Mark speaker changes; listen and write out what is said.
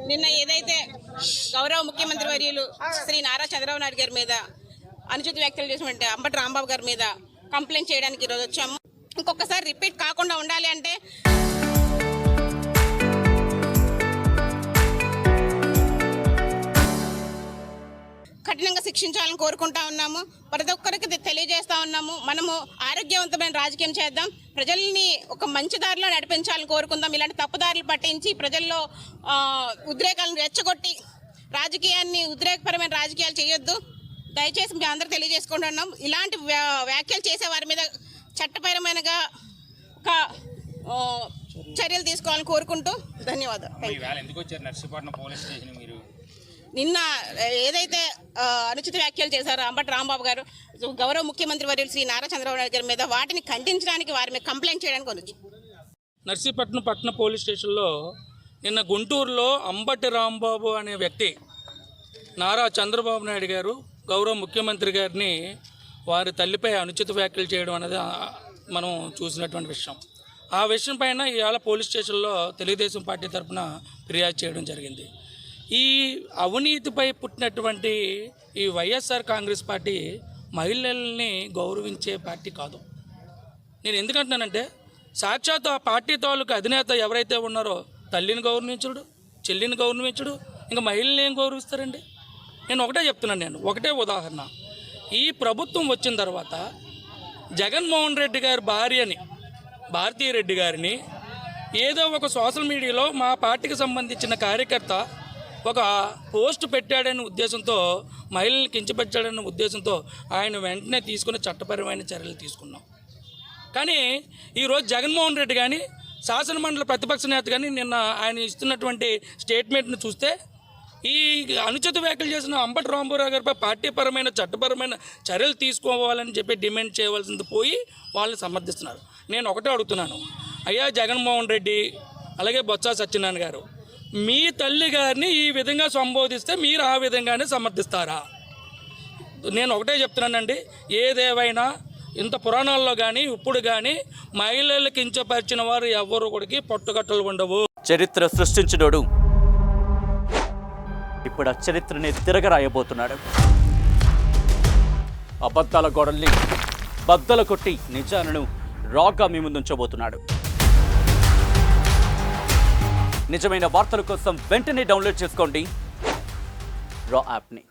Speaker 1: నిన్న ఏదైతే గౌరవ ముఖ్యమంత్రి వర్యులు శ్రీ నారా చంద్రబాబు నాయుడు గారి మీద అనుచిత వ్యాఖ్యలు చేసినటువంటి అంబటి రాంబాబు గారి మీద కంప్లైంట్ చేయడానికి ఈరోజు వచ్చాము. ఇంకొకసారి రిపీట్ కాకుండా ఉండాలి అంటే కఠినంగా శిక్షించాలని కోరుకుంటా ఉన్నాము. ప్రతి ఒక్కరికి తెలియజేస్తా ఉన్నాము, మనము ఆరోగ్యవంతమైన రాజకీయం చేద్దాం, ప్రజల్ని ఒక మంచి దారిలో నడిపించాలని కోరుకుందాం. ఇలాంటి తప్పుదారులు పట్టించి ప్రజల్లో ఉద్రేకాలను రెచ్చగొట్టి రాజకీయాన్ని ఉద్రేకపరమైన రాజకీయాలు చేయొద్దు. దయచేసి మేము అందరూ తెలియజేసుకుంటున్నాం. ఇలాంటి వ్యాఖ్యలు చేసే వారి మీద చట్టపరమైనగా ఒక చర్యలు తీసుకోవాలని కోరుకుంటూ ధన్యవాదాలు. నిన్న ఏదైతే అనుచిత వ్యాఖ్యలు చేశారో అంబటి రాంబాబు గారు గౌరవ ముఖ్యమంత్రి వర్యులు శ్రీ నారా చంద్రబాబు నాయుడు గారి మీద, వాటిని ఖండించడానికి వారి మీద కంప్లైంట్ చేయడానికి వచ్చి
Speaker 2: నర్సీపట్నం పట్టణ పోలీస్ స్టేషన్లో నిన్న గుంటూరులో అంబటి రాంబాబు అనే వ్యక్తి నారా చంద్రబాబు నాయుడు గారు గౌరవ ముఖ్యమంత్రి గారిని వారి తల్లిపై అనుచిత వ్యాఖ్యలు చేయడం అనేది మనం చూసినటువంటి విషయం. ఆ విషయం పైన ఇవాళ పోలీస్ స్టేషన్లో తెలుగుదేశం పార్టీ తరఫున ఫిర్యాదు చేయడం జరిగింది. ఈ అవినీతిపై పుట్టినటువంటి ఈ వైఎస్ఆర్ కాంగ్రెస్ పార్టీ మహిళల్ని గౌరవించే పార్టీ కాదు. నేను ఎందుకంటున్నానంటే సాక్షాత్ ఆ పార్టీ తాలూకు అధినేత ఎవరైతే ఉన్నారో తల్లిని గౌరవించడు, చెల్లిని గౌరవించడు, ఇంకా మహిళల్ని ఏం గౌరవిస్తారండి? నేను ఒకటే చెప్తున్నాను. నేను ఒకటే ఉదాహరణ, ఈ ప్రభుత్వం వచ్చిన తర్వాత జగన్మోహన్ రెడ్డి గారి భార్యని భారతీరెడ్డి గారిని ఏదో ఒక సోషల్ మీడియాలో మా పార్టీకి సంబంధించిన కార్యకర్త ఒక పోస్ట్ పెట్టాడనే ఉద్దేశంతో, మహిళల్ని కించపెట్టాడనే ఉద్దేశంతో ఆయన వెంటనే తీసుకుని చట్టపరమైన చర్యలు తీసుకున్నాం. కానీ ఈరోజు జగన్మోహన్ రెడ్డి కానీ శాసనమండలి ప్రతిపక్ష నేత కానీ నిన్న ఆయన ఇస్తున్నటువంటి స్టేట్మెంట్ను చూస్తే ఈ అనుచిత వ్యాఖ్యలు చేసిన అంబటి రాంబాబు గారిపై పార్టీపరమైన చట్టపరమైన చర్యలు తీసుకోవాలని చెప్పి డిమాండ్ చేయవలసింది పోయి వాళ్ళని సమర్థిస్తున్నారు. నేను ఒకటే అడుగుతున్నాను, అయ్యా జగన్మోహన్ రెడ్డి అలాగే బొత్స సత్యనారాయణ గారు, మీ తల్లి గారిని ఈ విధంగా సంబోధిస్తే మీరు ఆ విధంగానే సమర్థిస్తారా? నేను ఒకటే చెప్తున్నానండి, ఏదేవైనా ఇంత పురాణాల్లో కానీ ఇప్పుడు కానీ మహిళలు కించపరిచిన వారు ఎవరు కూడా పట్టుకట్టలు ఉండవు.
Speaker 3: చరిత్ర సృష్టించినోడు ఇప్పుడు ఆ చరిత్రని తిరగరాయబోతున్నాడు. అబద్ధాల గోడల్ని బద్దలు కొట్టి నిజాలను రాగా మీ ముందుంచబోతున్నాడు. నిజమైన వార్తల కోసం వెంటనే డౌన్లోడ్ చేసుకోండి రా యాప్ని.